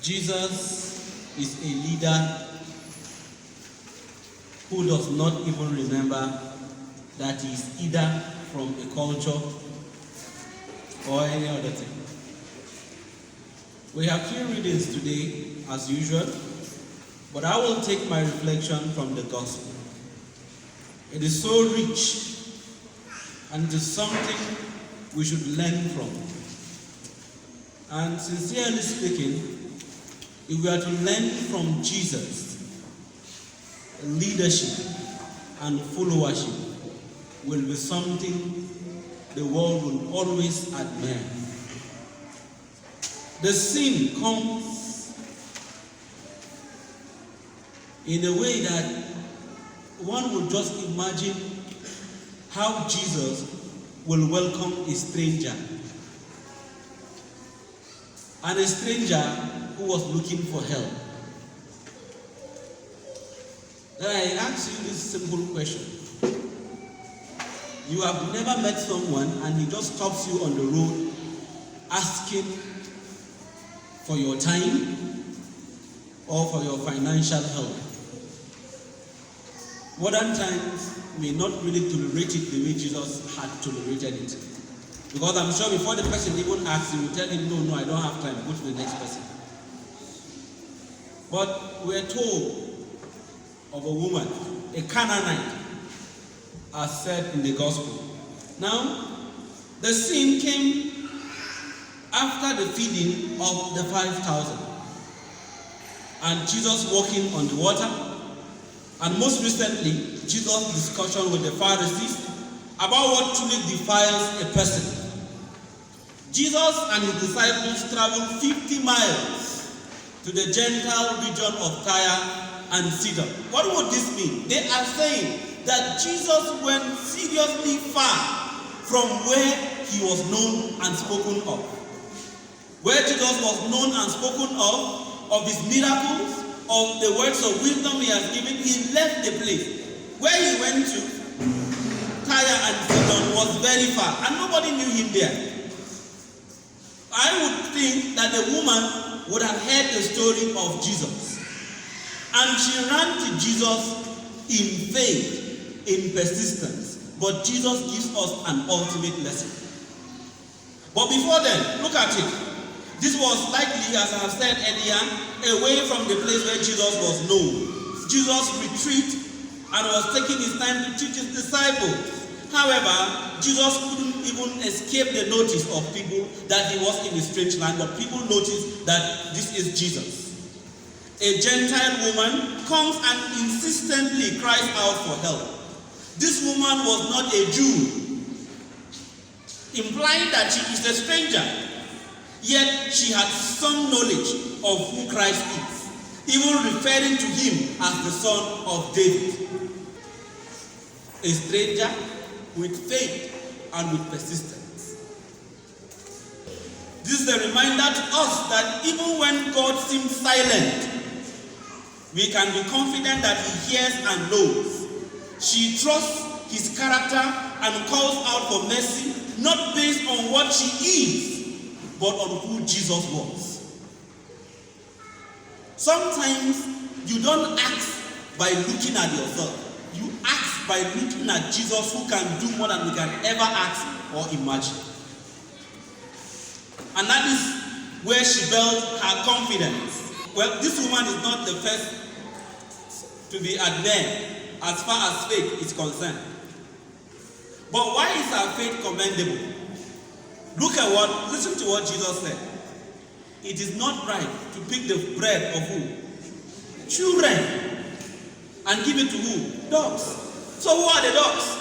Jesus is a leader who does not even remember that he is either from a culture or any other thing. We have few readings today, as usual, but I will take my reflection from the gospel. It is so rich, and it is something we should learn from. And sincerely speaking, if we are to learn from Jesus, leadership and followership will be something the world will always admire. The sin comes in a way that one would just imagine how Jesus will welcome a stranger. And a stranger who was looking for help. Then I ask you this simple question. You have never met someone and he just stops you on the road asking for your time or for your financial help. Modern times may not really tolerate it the way Jesus had tolerated it. Because I'm sure before the person even asks, you will tell him, no, I don't have time, go to the next person. But we're told of a woman, a Canaanite, as said in the gospel. Now, the sin came after the feeding of the 5,000. And Jesus walking on the water. And most recently, Jesus' discussion with the Pharisees about what truly defiles a person. Jesus and his disciples traveled 50 miles to the Gentile region of Tyre and Sidon. What would this mean? They are saying that Jesus went seriously far from where he was known and spoken of. Where Jesus was known and spoken of his miracles, of the words of wisdom he has given, he left the place. Where he went to, Tyre and Sidon, was very far, and nobody knew him there. I would think that the woman would have heard the story of Jesus. And she ran to Jesus in faith, in persistence. But Jesus gives us an ultimate lesson. But before then, look at it. This was likely, as I have said earlier, away from the place where Jesus was known. Jesus retreated and was taking his time to teach his disciples. However, Jesus couldn't even escape the notice of people that he was in a strange land, but people noticed that this is Jesus. A Gentile woman comes and insistently cries out for help. This woman was not a Jew, implying that she is a stranger. Yet she had some knowledge of who Christ is, even referring to him as the son of David. A stranger with faith and with persistence. This is a reminder to us that even when God seems silent, we can be confident that he hears and knows. She trusts his character and calls out for mercy, not based on what she is, but on who Jesus was. Sometimes you don't act by looking at yourself. You act by looking at Jesus, who can do more than we can ever ask or imagine. And that is where she built her confidence. Well, this woman is not the first to be admired as far as faith is concerned. But why is her faith commendable? Listen to what Jesus said. It is not right to pick the bread of who? Children. And give it to who? Dogs. So who are the dogs?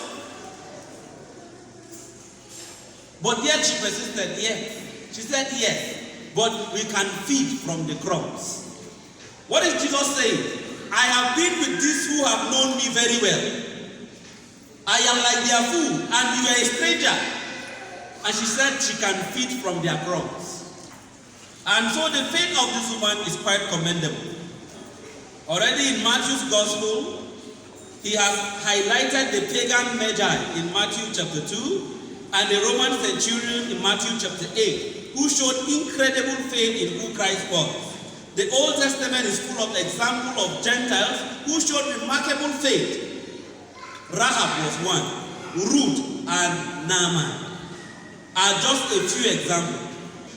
But yet she persisted, yes. She said yes, but we can feed from the crumbs. What is Jesus saying? I have been with these who have known me very well. I am like their food, and you are a stranger. And she said she can feed from their crumbs. And so the faith of this woman is quite commendable. Already in Matthew's gospel, he has highlighted the pagan magi in Matthew chapter 2 and the Roman centurion in Matthew chapter 8, who showed incredible faith in who Christ was. The Old Testament is full of examples of Gentiles who showed remarkable faith. Rahab was one. Ruth and Naaman are just a few examples.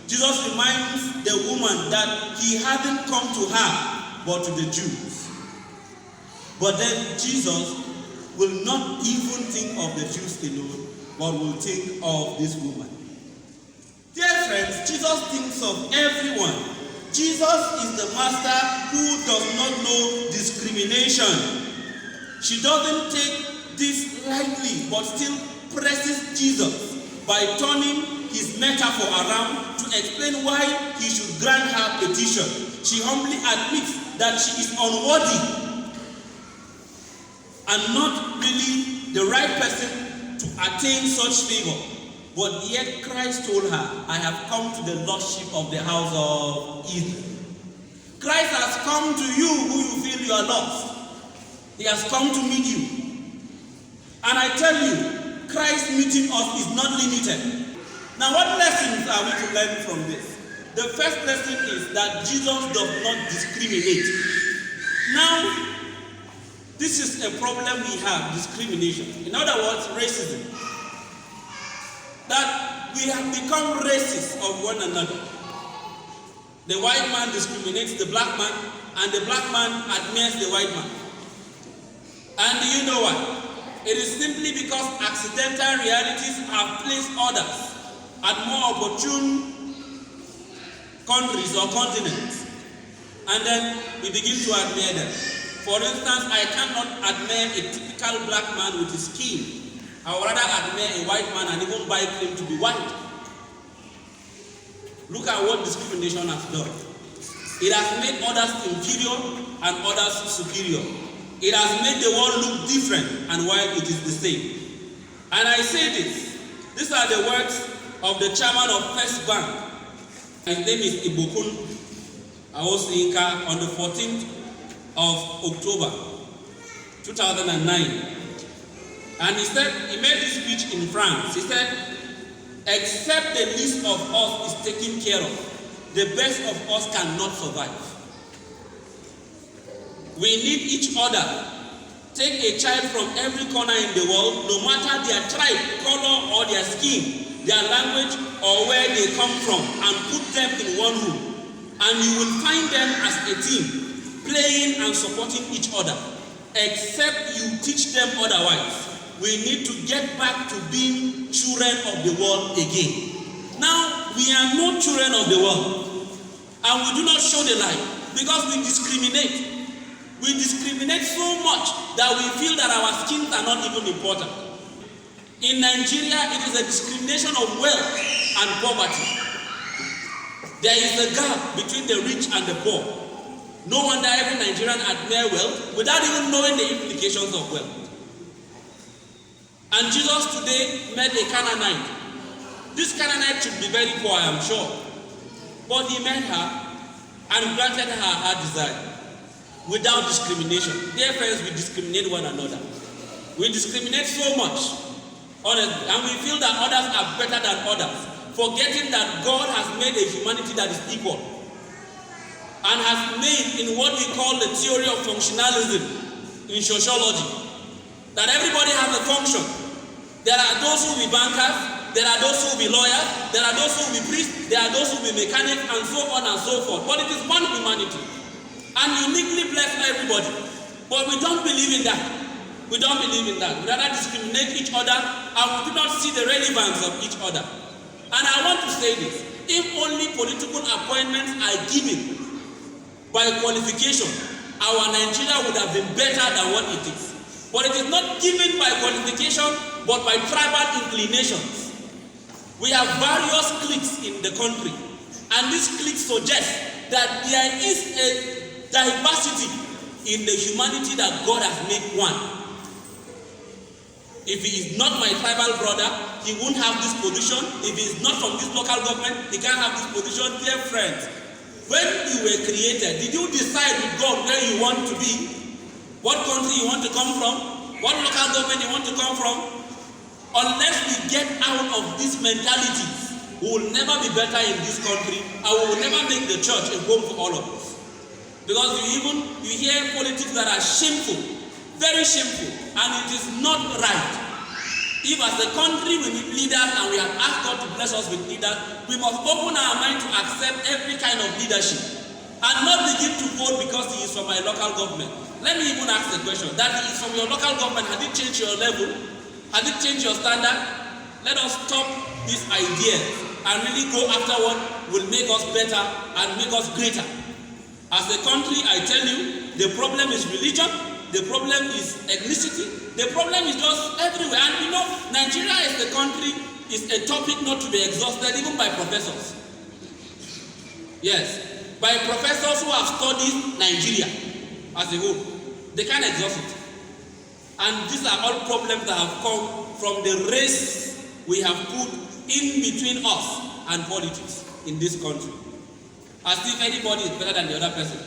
Jesus reminds the woman that he hadn't come to her, but to the Jews. But then Jesus will not even think of the Jews alone, but will think of this woman. Dear friends, Jesus thinks of everyone. Jesus is the master who does not know discrimination. She doesn't take this lightly, but still presses Jesus by turning his metaphor around to explain why he should grant her petition. She humbly admits that she is unworthy and not really the right person to attain such favor. But yet Christ told her, I have come to the lordship of the house of Israel. Christ has come to you who you feel you are lost. He has come to meet you. And I tell you, Christ meeting us is not limited. Now, what lessons are we to learn from this? The first lesson is that Jesus does not discriminate. Now, this is a problem we have, discrimination. In other words, racism. That we have become racist of one another. The white man discriminates the black man, and the black man admires the white man. And do you know what? It is simply because accidental realities have placed others at more opportune countries or continents. And then we begin to admire them. For instance, I cannot admire a typical black man with his skin. I would rather admire a white man and even buy claim to be white. Look at what discrimination has done. It has made others inferior and others superior. It has made the world look different and while it is the same. And I say this. These are the words of the chairman of First Bank. His name is Ibokun Awosinka on the 14th of October 2009. And he said, he made this speech in France. He said, except the least of us is taken care of, the best of us cannot survive. We need each other. Take a child from every corner in the world, no matter their tribe, color, or their skin, their language, or where they come from, and put them in one room. And you will find them as a team, playing and supporting each other. Except you teach them otherwise. We need to get back to being children of the world again. Now, we are not children of the world. And we do not show the light because we discriminate. We discriminate so much that we feel that our skins are not even important. In Nigeria, it is a discrimination of wealth and poverty. There is a gap between the rich and the poor. No wonder every Nigerian admires wealth without even knowing the implications of wealth. And Jesus today met a Canaanite. This Canaanite should be very poor, I am sure. But he met her and granted her desire without discrimination. Dear friends, we discriminate one another. We discriminate so much, honestly, and we feel that others are better than others, forgetting that God has made a humanity that is equal and has made in what we call the theory of functionalism in sociology, that everybody has a function. There are those who will be bankers, there are those who will be lawyers, there are those who will be priests, there are those who will be mechanics, and so on and so forth. But it is one humanity. And uniquely bless everybody. But we don't believe in that. We don't believe in that. We rather discriminate each other and we do not see the relevance of each other. And I want to say this. If only political appointments are given by qualification, our Nigeria would have been better than what it is. But it is not given by qualification, but by tribal inclinations. We have various cliques in the country, and these cliques suggest that there is a diversity in the humanity that God has made one. If he is not my tribal brother, he won't have this position. If he is not from this local government, he can't have this position. Dear friends, when you were created, did you decide with God where you want to be? What country you want to come from? What local government you want to come from? Unless we get out of this mentality, we will never be better in this country, and we will never make the church a home for all of us. Because you hear politics that are shameful, very shameful, and it is not right. If as a country we need leaders and we have asked God to bless us with leaders, we must open our mind to accept every kind of leadership and not begin to vote because he is from my local government. Let me even ask the question, that he is from your local government, has it changed your level? Has it changed your standard? Let us stop this idea and really go after what will make us better and make us greater. As a country, I tell you, the problem is religion, the problem is ethnicity, the problem is just everywhere. And you know, Nigeria is a country, is a topic not to be exhausted even by professors. Yes, by professors who have studied Nigeria as a whole. They can't exhaust it. And these are all problems that have come from the race we have put in between us and politics in this country. As if anybody is better than the other person.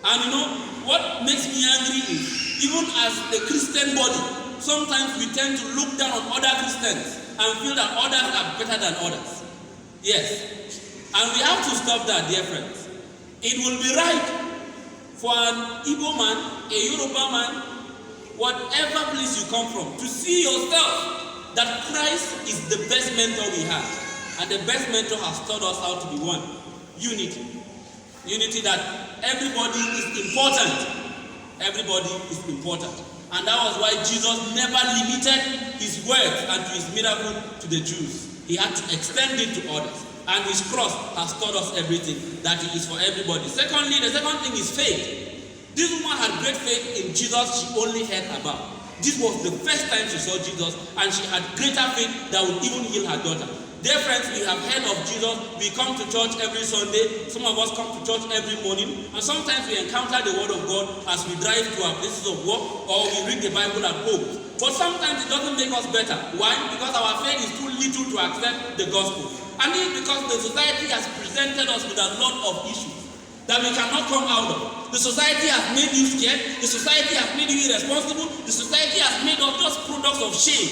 And you know, what makes me angry is, even as a Christian body, sometimes we tend to look down on other Christians and feel that others are better than others. Yes. And we have to stop that, dear friends. It will be right for an Igbo man, a Yoruba man, whatever place you come from, to see yourself that Christ is the best mentor we have. And the best mentor has taught us how to be one. Unity. Unity that everybody is important. Everybody is important. And that was why Jesus never limited his words and to his miracle to the Jews. He had to extend it to others. And his cross has taught us everything, that it is for everybody. Secondly, the second thing is faith. This woman had great faith in Jesus she only heard about. This was the first time she saw Jesus, and she had greater faith that would even heal her daughter. Dear friends, we have heard of Jesus. We come to church every Sunday. Some of us come to church every morning. And sometimes we encounter the word of God as we drive to our places of work, or we read the Bible at home. But sometimes it doesn't make us better. Why? Because our faith is too little to accept the gospel. And it's because the society has presented us with a lot of issues that we cannot come out of. The society has made you scared. The society has made you irresponsible. The society has made us just products of shame.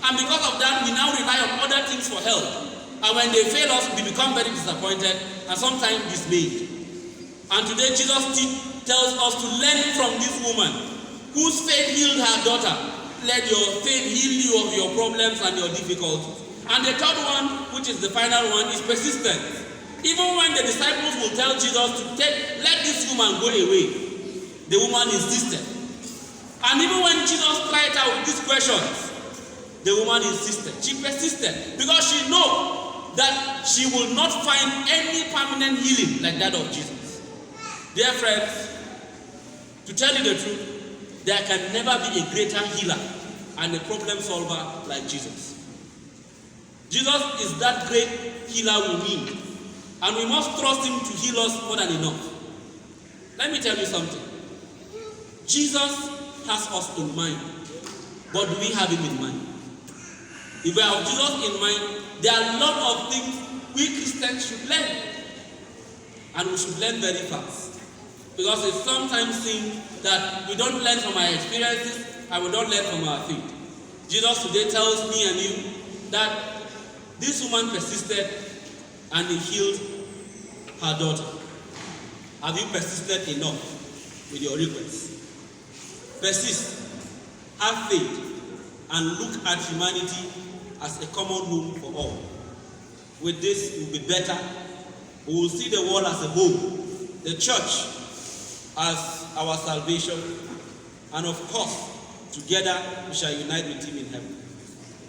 And because of that, we now rely on other things for help. And when they fail us, we become very disappointed and sometimes dismayed. And today, Jesus tells us to learn from this woman whose faith healed her daughter. Let your faith heal you of your problems and your difficulties. And the third one, which is the final one, is persistence. Even when the disciples will tell Jesus to let this woman go away, the woman insisted. And even when Jesus tried her with these questions, the woman insisted. She persisted because she knew that she will not find any permanent healing like that of Jesus. Dear friends, to tell you the truth, there can never be a greater healer and a problem solver like Jesus. Jesus is that great healer we need, and we must trust him to heal us more than enough. Let me tell you something. Jesus has us in mind, but do we have him in mind? If we have Jesus in mind, there are a lot of things we Christians should learn, and we should learn very fast. Because it sometimes seems that we don't learn from our experiences and we don't learn from our faith. Jesus today tells me and you that this woman persisted and he healed her daughter. Have you persisted enough with your request? Persist, have faith, and look at humanity as a common home for all. With this, we'll be better. We will see the world as a home, the church as our salvation, and of course, together we shall unite with him in heaven.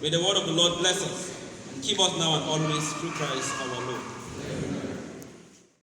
May the word of the Lord bless us and keep us now and always through Christ our Lord.